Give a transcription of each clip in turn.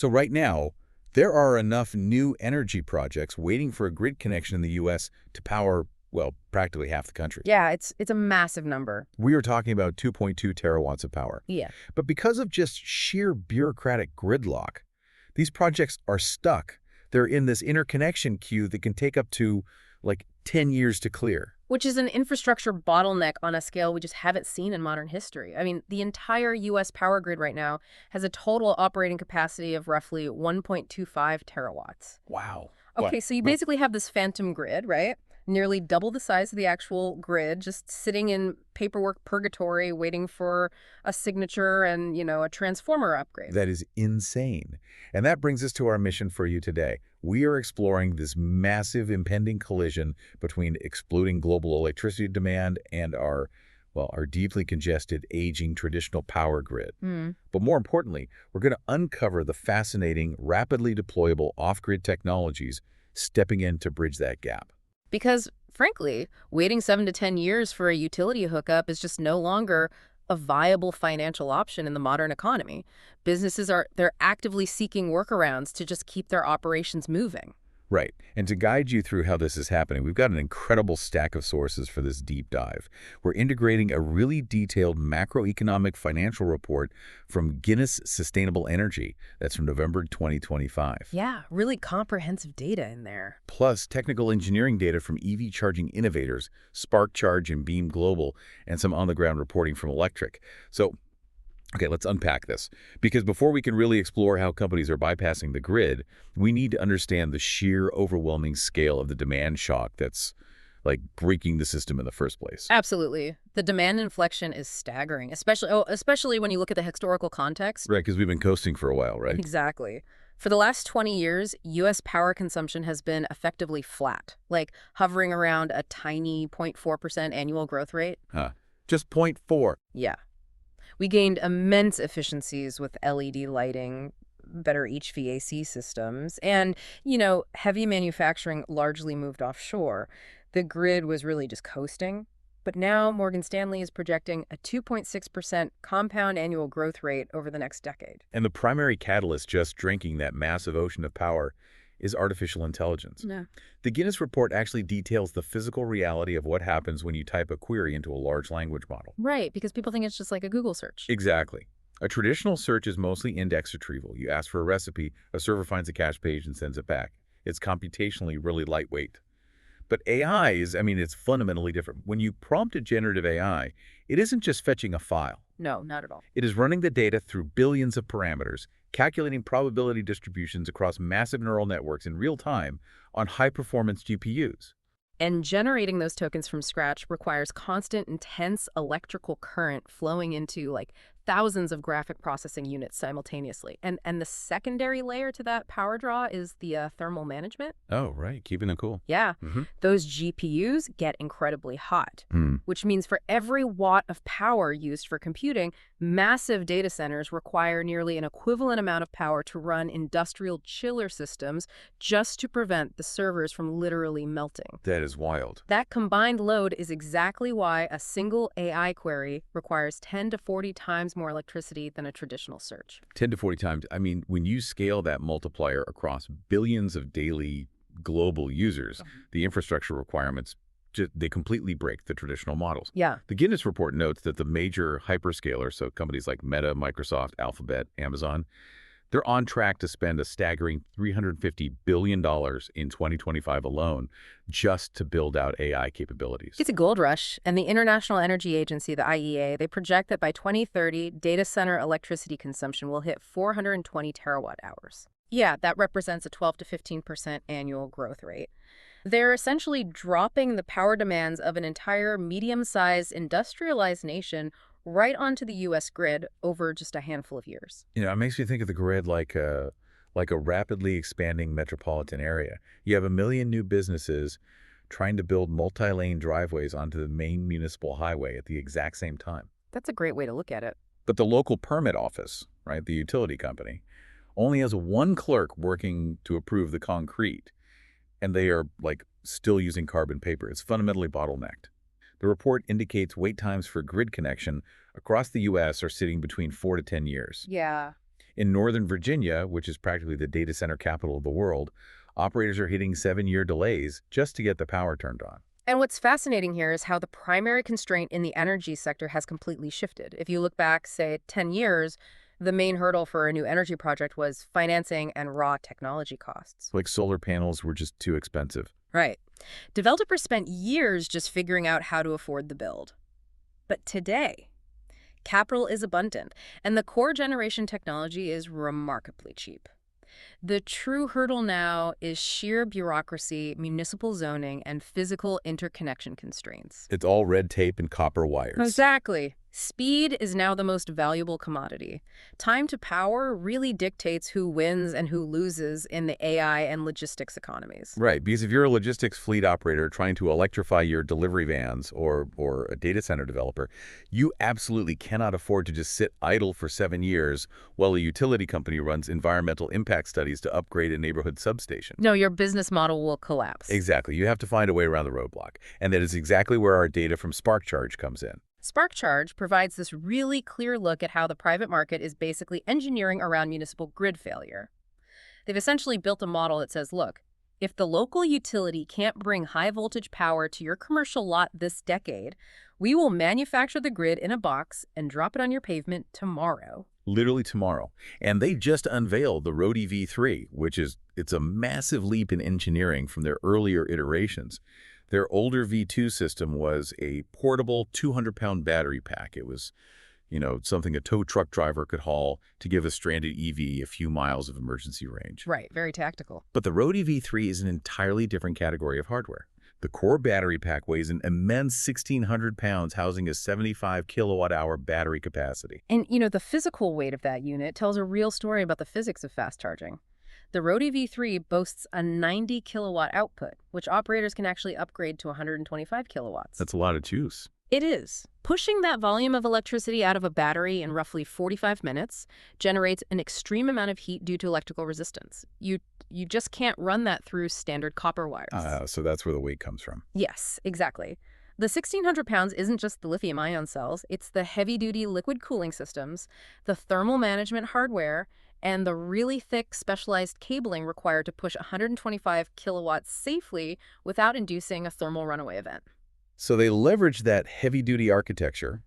So right now, there are enough new energy projects waiting for a grid connection in the U.S. to power, well, practically half the country. Yeah, it's a massive number. We are talking about 2.2 terawatts of power. Yeah. But because of just sheer bureaucratic gridlock, these projects are stuck. They're in this interconnection queue that can take up to, like, 10 years to clear. Which is an infrastructure bottleneck on a scale we just haven't seen in modern history. I mean, the entire U.S. power grid right now has a total operating capacity of roughly 1.25 terawatts. Wow. Okay, so you basically have this phantom grid, right? Nearly double the size of the actual grid, just sitting in paperwork purgatory, waiting for a signature and, a transformer upgrade. That is insane. And that brings us to our mission for you today. We are exploring this massive impending collision between exploding global electricity demand and our deeply congested, aging traditional power grid. But more importantly, we're going to uncover the fascinating, rapidly deployable off-grid technologies stepping in to bridge that gap. Because, frankly, waiting 7 to 10 years for a utility hookup is just no longer a viable financial option in the modern economy. Businesses they're actively seeking workarounds to just keep their operations moving. Right. And to guide you through how this is happening, we've got an incredible stack of sources for this deep dive. We're integrating a really detailed macroeconomic financial report from Guinness Sustainable Energy. That's from November 2025. Yeah, really comprehensive data in there. Plus technical engineering data from EV charging innovators, Spark Charge and Beam Global, and some on-the-ground reporting from Electric. So, okay, let's unpack this. Because before we can really explore how companies are bypassing the grid, we need to understand the sheer overwhelming scale of the demand shock that's, like, breaking the system in the first place. Absolutely. The demand inflection is staggering, especially when you look at the historical context. Right, because we've been coasting for a while, right? Exactly. For the last 20 years, U.S. power consumption has been effectively flat, like hovering around a tiny 0.4% annual growth rate. Just 0.4. Yeah. We gained immense efficiencies with LED lighting, better HVAC systems, and, heavy manufacturing largely moved offshore. The grid was really just coasting. But now Morgan Stanley is projecting a 2.6% compound annual growth rate over the next decade. And the primary catalyst just drinking that massive ocean of power is artificial intelligence. Yeah. The Guinness report actually details the physical reality of what happens when you type a query into a large language model. Right, because people think it's just like a Google search. Exactly. A traditional search is mostly index retrieval. You ask for a recipe, a server finds a cache page and sends it back. It's computationally really lightweight. But AI it's fundamentally different. When you prompt a generative AI, it isn't just fetching a file. No, not at all. It is running the data through billions of parameters, calculating probability distributions across massive neural networks in real time on high-performance GPUs. And generating those tokens from scratch requires constant, intense electrical current flowing into, thousands of graphic processing units simultaneously. And the secondary layer to that power draw is the thermal management. Oh, right. Keeping it cool. Yeah. Those GPUs get incredibly hot, which means for every watt of power used for computing, massive data centers require nearly an equivalent amount of power to run industrial chiller systems just to prevent the servers from literally melting. That is wild. That combined load is exactly why a single AI query requires 10 to 40 times more electricity than a traditional search. 10 to 40 times. When you scale that multiplier across billions of daily global users, the infrastructure requirements, they completely break the traditional models. Yeah. The Guinness report notes that the major hyperscalers, so companies like Meta, Microsoft, Alphabet, Amazon, they're on track to spend a staggering $350 billion in 2025 alone just to build out AI capabilities. It's a gold rush, and the International Energy Agency, the IEA, they project that by 2030, data center electricity consumption will hit 420 terawatt hours. Yeah, that represents a 12 to 15% annual growth rate. They're essentially dropping the power demands of an entire medium-sized industrialized nation right onto the U.S. grid over just a handful of years. It makes me think of the grid like a rapidly expanding metropolitan area. You have 1 million new businesses trying to build multi-lane driveways onto the main municipal highway at the exact same time. That's a great way to look at it. But the local permit office, right, the utility company, only has one clerk working to approve the concrete, and they are, still using carbon paper. It's fundamentally bottlenecked. The report indicates wait times for grid connection across the U.S. are sitting between 4 to 10 years. Yeah. In Northern Virginia, which is practically the data center capital of the world, operators are hitting 7-year delays just to get the power turned on. And what's fascinating here is how the primary constraint in the energy sector has completely shifted. If you look back, say, 10 years, the main hurdle for a new energy project was financing and raw technology costs. Like solar panels were just too expensive. Right. Developers spent years just figuring out how to afford the build. But today, capital is abundant, and the core generation technology is remarkably cheap. The true hurdle now is sheer bureaucracy, municipal zoning, and physical interconnection constraints. It's all red tape and copper wires. Exactly. Speed is now the most valuable commodity. Time to power really dictates who wins and who loses in the AI and logistics economies. Right, because if you're a logistics fleet operator trying to electrify your delivery vans or a data center developer, you absolutely cannot afford to just sit idle for 7 years while a utility company runs environmental impact studies to upgrade a neighborhood substation. No, your business model will collapse. Exactly. You have to find a way around the roadblock. And that is exactly where our data from SparkCharge comes in. SparkCharge provides this really clear look at how the private market is basically engineering around municipal grid failure. They've essentially built a model that says, look, if the local utility can't bring high-voltage power to your commercial lot this decade, we will manufacture the grid in a box and drop it on your pavement tomorrow. Literally tomorrow. And they just unveiled the Roadie V3, it's a massive leap in engineering from their earlier iterations. Their older V2 system was a portable 200-pound battery pack. It was, something a tow truck driver could haul to give a stranded EV a few miles of emergency range. Right, very tactical. But the Roadie V3 is an entirely different category of hardware. The core battery pack weighs an immense 1,600 pounds, housing a 75 kilowatt-hour battery capacity. And, the physical weight of that unit tells a real story about the physics of fast charging. The Roadie V3 boasts a 90 kilowatt output, which operators can actually upgrade to 125 kilowatts. That's a lot of juice. It is. Pushing that volume of electricity out of a battery in roughly 45 minutes generates an extreme amount of heat due to electrical resistance. You just can't run that through standard copper wires. So that's where the weight comes from. Yes, exactly. The 1,600 pounds isn't just the lithium-ion cells. It's the heavy-duty liquid cooling systems, the thermal management hardware, and the really thick specialized cabling required to push 125 kilowatts safely without inducing a thermal runaway event. So they leveraged that heavy-duty architecture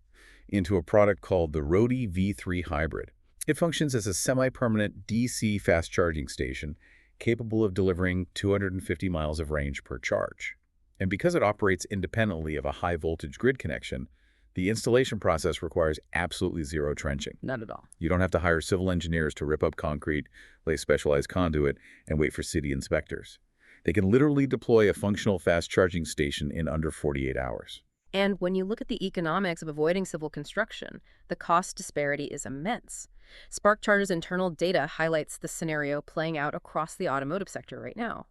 into a product called the Roadie V3 Hybrid. It functions as a semi-permanent DC fast charging station capable of delivering 250 miles of range per charge. And because it operates independently of a high-voltage grid connection, the installation process requires absolutely zero trenching. Not at all. You don't have to hire civil engineers to rip up concrete, lay specialized conduit, and wait for city inspectors. They can literally deploy a functional fast charging station in under 48 hours. And when you look at the economics of avoiding civil construction, the cost disparity is immense. SparkCharge's internal data highlights the scenario playing out across the automotive sector right now.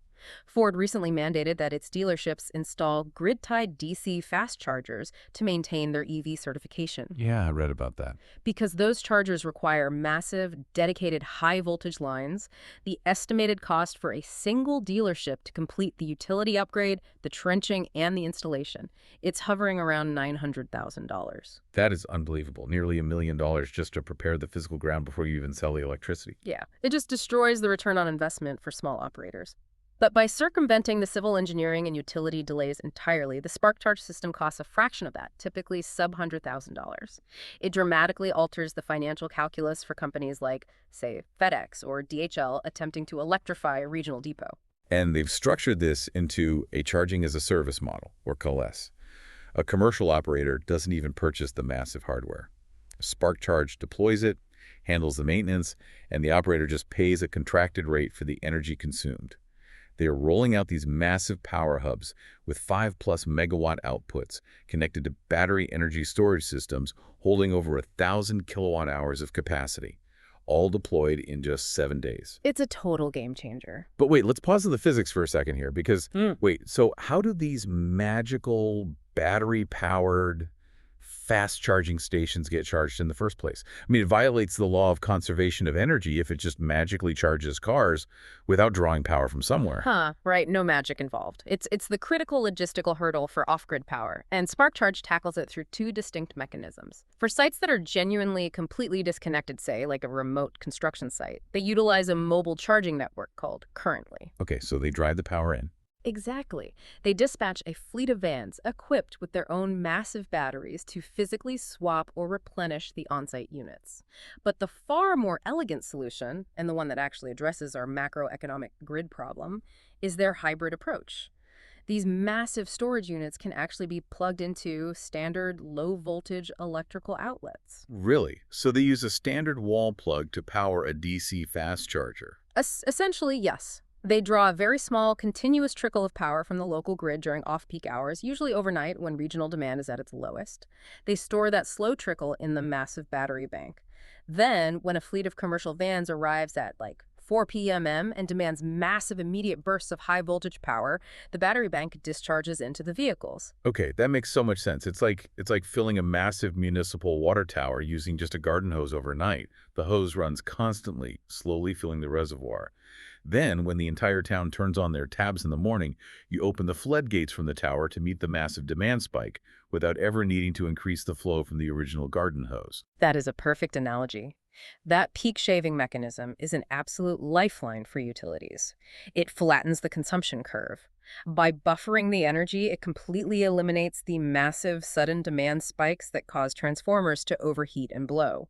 Ford recently mandated that its dealerships install grid-tied DC fast chargers to maintain their EV certification. Yeah, I read about that. Because those chargers require massive, dedicated high-voltage lines, the estimated cost for a single dealership to complete the utility upgrade, the trenching, and the installation, it's hovering around $900,000. That is unbelievable. Nearly $1 million just to prepare the physical ground before you even sell the electricity. Yeah, it just destroys the return on investment for small operators. But by circumventing the civil engineering and utility delays entirely, the SparkCharge system costs a fraction of that, typically sub-$100,000. It dramatically alters the financial calculus for companies like, say, FedEx or DHL attempting to electrify a regional depot. And they've structured this into a charging-as-a-service model, or CALS. A commercial operator doesn't even purchase the massive hardware. SparkCharge deploys it, handles the maintenance, and the operator just pays a contracted rate for the energy consumed. They are rolling out these massive power hubs with 5+ megawatt outputs connected to battery energy storage systems holding over 1,000 kilowatt hours of capacity, all deployed in just 7 days. It's a total game changer. But wait, let's pause on the physics for a second here because, so how do these magical battery-powered fast charging stations get charged in the first place. I mean, it violates the law of conservation of energy if it just magically charges cars without drawing power from somewhere. Huh, right, no magic involved. It's the critical logistical hurdle for off-grid power, and Spark Charge tackles it through two distinct mechanisms. For sites that are genuinely completely disconnected, say, like a remote construction site, they utilize a mobile charging network called Currently. Okay, so they drive the power in. Exactly. They dispatch a fleet of vans equipped with their own massive batteries to physically swap or replenish the on-site units. But the far more elegant solution, and the one that actually addresses our macroeconomic grid problem, is their hybrid approach. These massive storage units can actually be plugged into standard low-voltage electrical outlets. Really? So they use a standard wall plug to power a DC fast charger. Essentially, yes. They draw a very small, continuous trickle of power from the local grid during off-peak hours, usually overnight when regional demand is at its lowest. They store that slow trickle in the massive battery bank. Then, when a fleet of commercial vans arrives at, like, 4 p.m. and demands massive immediate bursts of high-voltage power, the battery bank discharges into the vehicles. Okay, that makes so much sense. It's like filling a massive municipal water tower using just a garden hose overnight. The hose runs constantly, slowly filling the reservoir. Then, when the entire town turns on their taps in the morning, you open the floodgates from the tower to meet the massive demand spike without ever needing to increase the flow from the original garden hose. That is a perfect analogy. That peak shaving mechanism is an absolute lifeline for utilities. It flattens the consumption curve. By buffering the energy, it completely eliminates the massive sudden demand spikes that cause transformers to overheat and blow.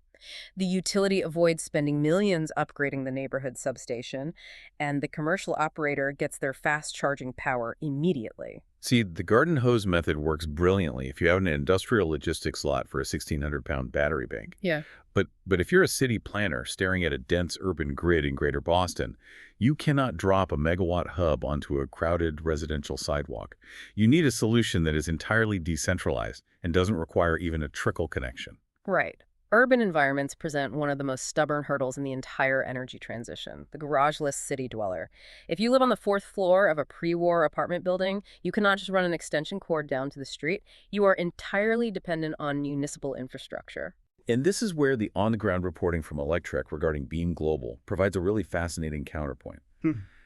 The utility avoids spending millions upgrading the neighborhood substation, and the commercial operator gets their fast charging power immediately. See, the garden hose method works brilliantly if you have an industrial logistics lot for a 1,600-pound battery bank. Yeah. But if you're a city planner staring at a dense urban grid in Greater Boston, you cannot drop a megawatt hub onto a crowded residential sidewalk. You need a solution that is entirely decentralized and doesn't require even a trickle connection. Right. Urban environments present one of the most stubborn hurdles in the entire energy transition, the garageless city dweller. If you live on the fourth floor of a pre-war apartment building, you cannot just run an extension cord down to the street. You are entirely dependent on municipal infrastructure. And this is where the on-the-ground reporting from Electrek regarding Beam Global provides a really fascinating counterpoint.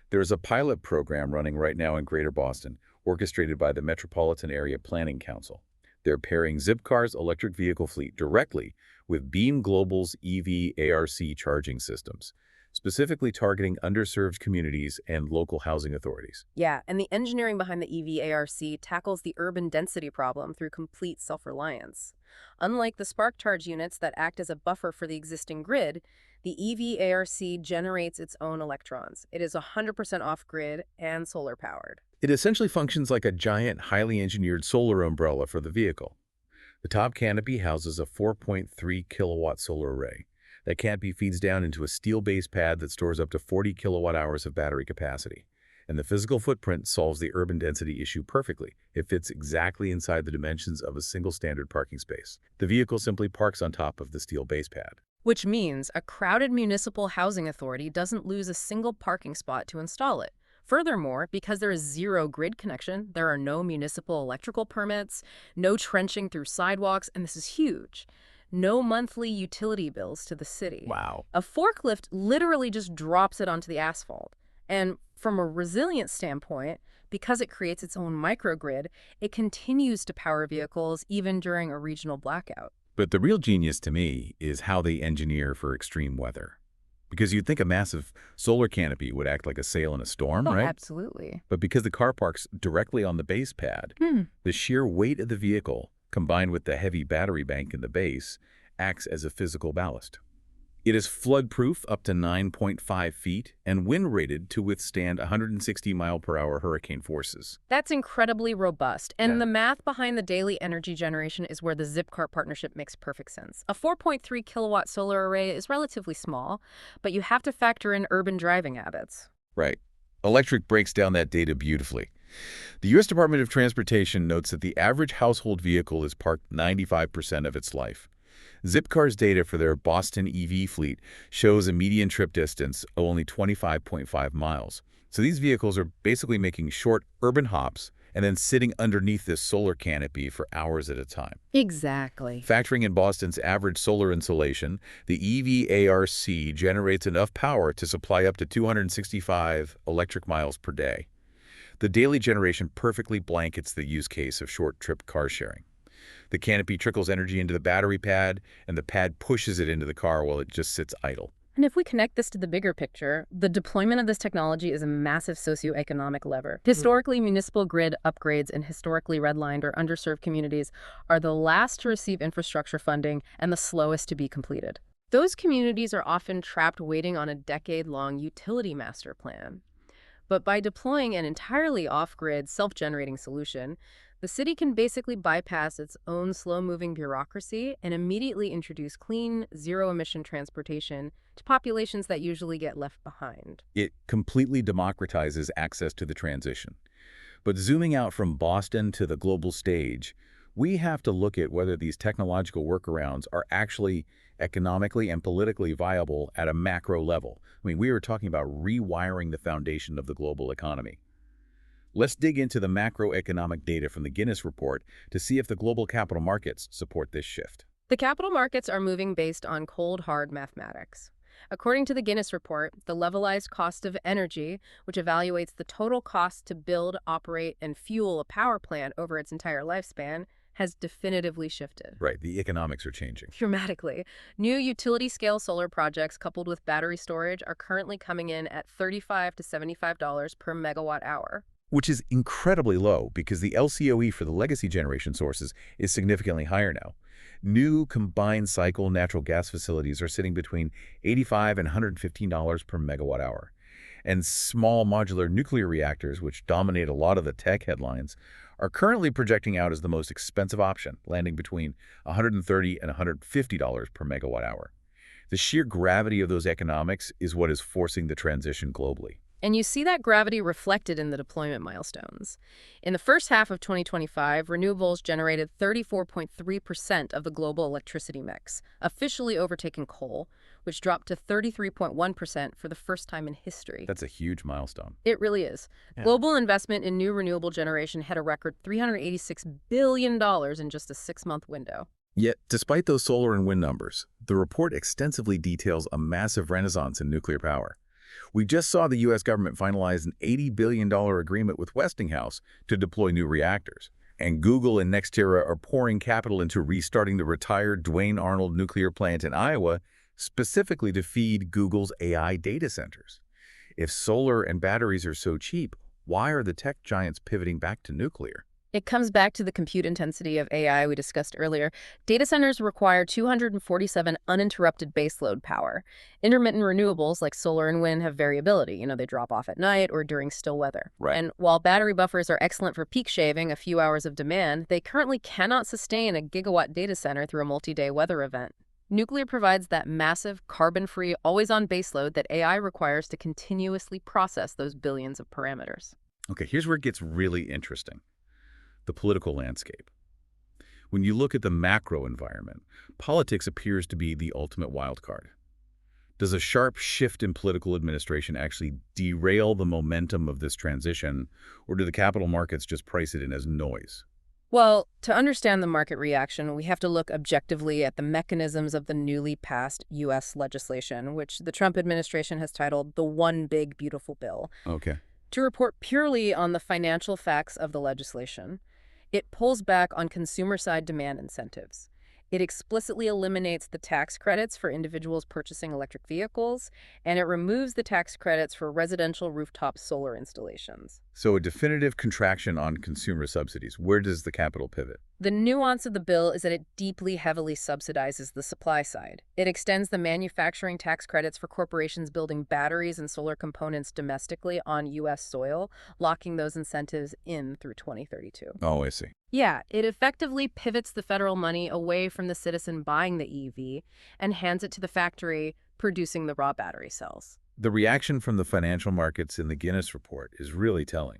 There is a pilot program running right now in Greater Boston, orchestrated by the Metropolitan Area Planning Council. They're pairing Zipcar's electric vehicle fleet directly with Beam Global's EV ARC charging systems, specifically targeting underserved communities and local housing authorities. Yeah, and the engineering behind the EV ARC tackles the urban density problem through complete self-reliance. Unlike the spark charge units that act as a buffer for the existing grid, the EV ARC generates its own electrons. It is 100% off-grid and solar-powered. It essentially functions like a giant, highly engineered solar umbrella for the vehicle. The top canopy houses a 4.3 kilowatt solar array. That canopy feeds down into a steel base pad that stores up to 40 kilowatt hours of battery capacity. And the physical footprint solves the urban density issue perfectly. It fits exactly inside the dimensions of a single standard parking space. The vehicle simply parks on top of the steel base pad. Which means a crowded municipal housing authority doesn't lose a single parking spot to install it. Furthermore, because there is zero grid connection, there are no municipal electrical permits, no trenching through sidewalks, and this is huge. No monthly utility bills to the city. Wow. A forklift literally just drops it onto the asphalt. And from a resilience standpoint, because it creates its own microgrid, it continues to power vehicles even during a regional blackout. But the real genius to me is how they engineer for extreme weather. Because you'd think a massive solar canopy would act like a sail in a storm, right? Absolutely. But because the car parks directly on the base pad, the sheer weight of the vehicle, combined with the heavy battery bank in the base, acts as a physical ballast. It is flood-proof up to 9.5 feet and wind-rated to withstand 160-mile-per-hour hurricane forces. That's incredibly robust, and Yeah. the math behind the daily energy generation is where the Zipcar partnership makes perfect sense. A 4.3 kilowatt solar array is relatively small, but you have to factor in urban driving habits. Right. Electric breaks down that data beautifully. The U.S. Department of Transportation notes that the average household vehicle is parked 95% of its life. Zipcar's data for their Boston EV fleet shows a median trip distance of only 25.5 miles. So these vehicles are basically making short urban hops and then sitting underneath this solar canopy for hours at a time. Exactly. Factoring in Boston's average solar insolation, the EVARC generates enough power to supply up to 265 electric miles per day. The daily generation perfectly blankets the use case of short-trip car sharing. The canopy trickles energy into the battery pad, and the pad pushes it into the car while it just sits idle. And if we connect this to the bigger picture, the deployment of this technology is a massive socioeconomic lever. Historically, municipal grid upgrades in historically redlined or underserved communities are the last to receive infrastructure funding and the slowest to be completed. Those communities are often trapped waiting on a decade-long utility master plan. But by deploying an entirely off-grid, self-generating solution, the city can basically bypass its own slow-moving bureaucracy and immediately introduce clean, zero-emission transportation to populations that usually get left behind. It completely democratizes access to the transition. But zooming out from Boston to the global stage, we have to look at whether these technological workarounds are actually economically and politically viable at a macro level. I mean, we are talking about rewiring the foundation of the global economy. Let's dig into the macroeconomic data from the Guinness report to see if the global capital markets support this shift. The capital markets are moving based on cold, hard mathematics. According to the Guinness report, the levelized cost of energy, which evaluates the total cost to build, operate, and fuel a power plant over its entire lifespan, has definitively shifted. Right, the economics are changing. Dramatically. New utility-scale solar projects coupled with battery storage are currently coming in at $35 to $75 per megawatt hour. Which is incredibly low because the LCOE for the legacy generation sources is significantly higher now. New combined cycle natural gas facilities are sitting between $85 and $115 per megawatt hour. And small modular nuclear reactors, which dominate a lot of the tech headlines, are currently projecting out as the most expensive option, landing between $130 and $150 per megawatt hour. The sheer gravity of those economics is what is forcing the transition globally. And you see that gravity reflected in the deployment milestones. In the first half of 2025, renewables generated 34.3% of the global electricity mix, officially overtaking coal, which dropped to 33.1% for the first time in history. That's a huge milestone. It really is. Yeah. Global investment in new renewable generation hit a record $386 billion in just a 6-month window. Yet, despite those solar and wind numbers, the report extensively details a massive renaissance in nuclear power. We just saw the U.S. government finalize an $80 billion agreement with Westinghouse to deploy new reactors. And Google and NextEra are pouring capital into restarting the retired Duane Arnold nuclear plant in Iowa, specifically to feed Google's AI data centers. If solar and batteries are so cheap, why are the tech giants pivoting back to nuclear? It comes back to the compute intensity of AI we discussed earlier. Data centers require 247 uninterrupted baseload power. Intermittent renewables like solar and wind have variability. They drop off at night or during still weather. Right. And while battery buffers are excellent for peak shaving a few hours of demand, they currently cannot sustain a gigawatt data center through a multi-day weather event. Nuclear provides that massive, carbon-free, always-on baseload that AI requires to continuously process those billions of parameters. Okay, here's where it gets really interesting. The political landscape. When you look at the macro environment, politics appears to be the ultimate wild card. Does a sharp shift in political administration actually derail the momentum of this transition, or do the capital markets just price it in as noise? Well, to understand the market reaction, we have to look objectively at the mechanisms of the newly passed U.S. legislation, which the Trump administration has titled the One Big Beautiful Bill. Okay. To report purely on the financial facts of the legislation, it pulls back on consumer-side demand incentives. It explicitly eliminates the tax credits for individuals purchasing electric vehicles, and it removes the tax credits for residential rooftop solar installations. So a definitive contraction on consumer subsidies. Where does the capital pivot? The nuance of the bill is that it deeply heavily subsidizes the supply side. It extends the manufacturing tax credits for corporations building batteries and solar components domestically on U.S. soil, locking those incentives in through 2032. Oh, I see. Yeah, it effectively pivots the federal money away from the citizen buying the EV and hands it to the factory producing the raw battery cells. The reaction from the financial markets in the Guinness report is really telling.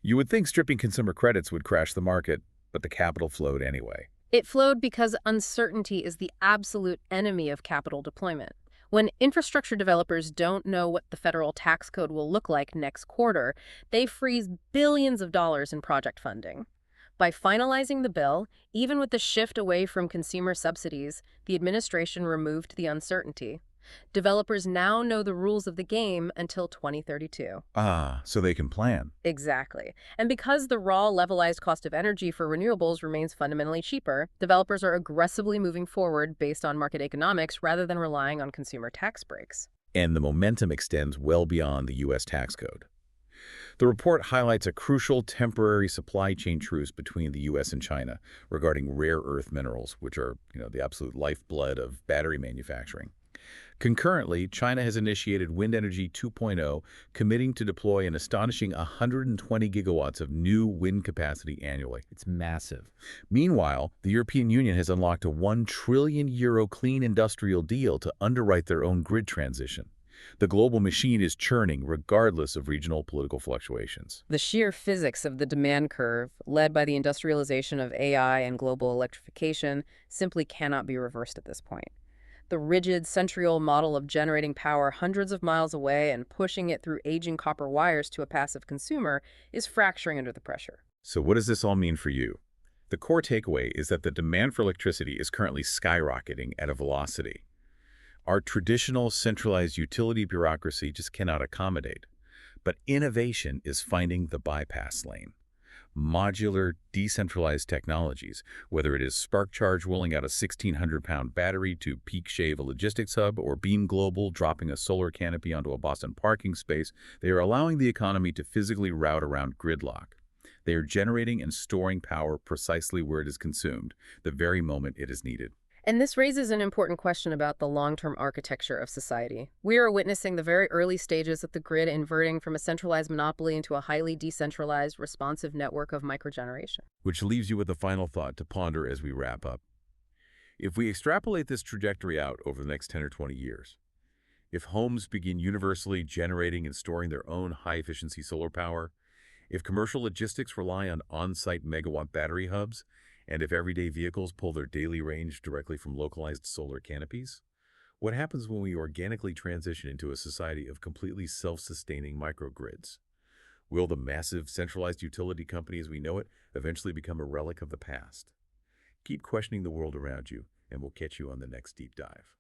You would think stripping consumer credits would crash the market, but the capital flowed anyway. It flowed because uncertainty is the absolute enemy of capital deployment. When infrastructure developers don't know what the federal tax code will look like next quarter, they freeze billions of dollars in project funding. By finalizing the bill, even with the shift away from consumer subsidies, the administration removed the uncertainty. Developers now know the rules of the game until 2032. Ah, so they can plan. Exactly. And because the raw levelized cost of energy for renewables remains fundamentally cheaper, developers are aggressively moving forward based on market economics rather than relying on consumer tax breaks. And the momentum extends well beyond the U.S. tax code. The report highlights a crucial temporary supply chain truce between the U.S. and China regarding rare earth minerals, which are, the absolute lifeblood of battery manufacturing. Concurrently, China has initiated Wind Energy 2.0, committing to deploy an astonishing 120 gigawatts of new wind capacity annually. It's massive. Meanwhile, the European Union has unlocked a €1 trillion clean industrial deal to underwrite their own grid transition. The global machine is churning regardless of regional political fluctuations. The sheer physics of the demand curve, led by the industrialization of AI and global electrification, simply cannot be reversed at this point. The rigid, century-old model of generating power hundreds of miles away and pushing it through aging copper wires to a passive consumer is fracturing under the pressure. So what does this all mean for you? The core takeaway is that the demand for electricity is currently skyrocketing at a velocity. Our traditional centralized utility bureaucracy just cannot accommodate. But innovation is finding the bypass lane. Modular, decentralized technologies, whether it is SparkCharge rolling out a 1,600-pound battery to peak shave a logistics hub or Beam Global dropping a solar canopy onto a Boston parking space, they are allowing the economy to physically route around gridlock. They are generating and storing power precisely where it is consumed, the very moment it is needed. And this raises an important question about the long-term architecture of society. We are witnessing the very early stages of the grid inverting from a centralized monopoly into a highly decentralized, responsive network of microgeneration. Which leaves you with a final thought to ponder as we wrap up. If we extrapolate this trajectory out over the next 10 or 20 years, if homes begin universally generating and storing their own high-efficiency solar power, if commercial logistics rely on on-site megawatt battery hubs, and if everyday vehicles pull their daily range directly from localized solar canopies, what happens when we organically transition into a society of completely self-sustaining microgrids? Will the massive centralized utility company as we know it eventually become a relic of the past? Keep questioning the world around you, and we'll catch you on the next deep dive.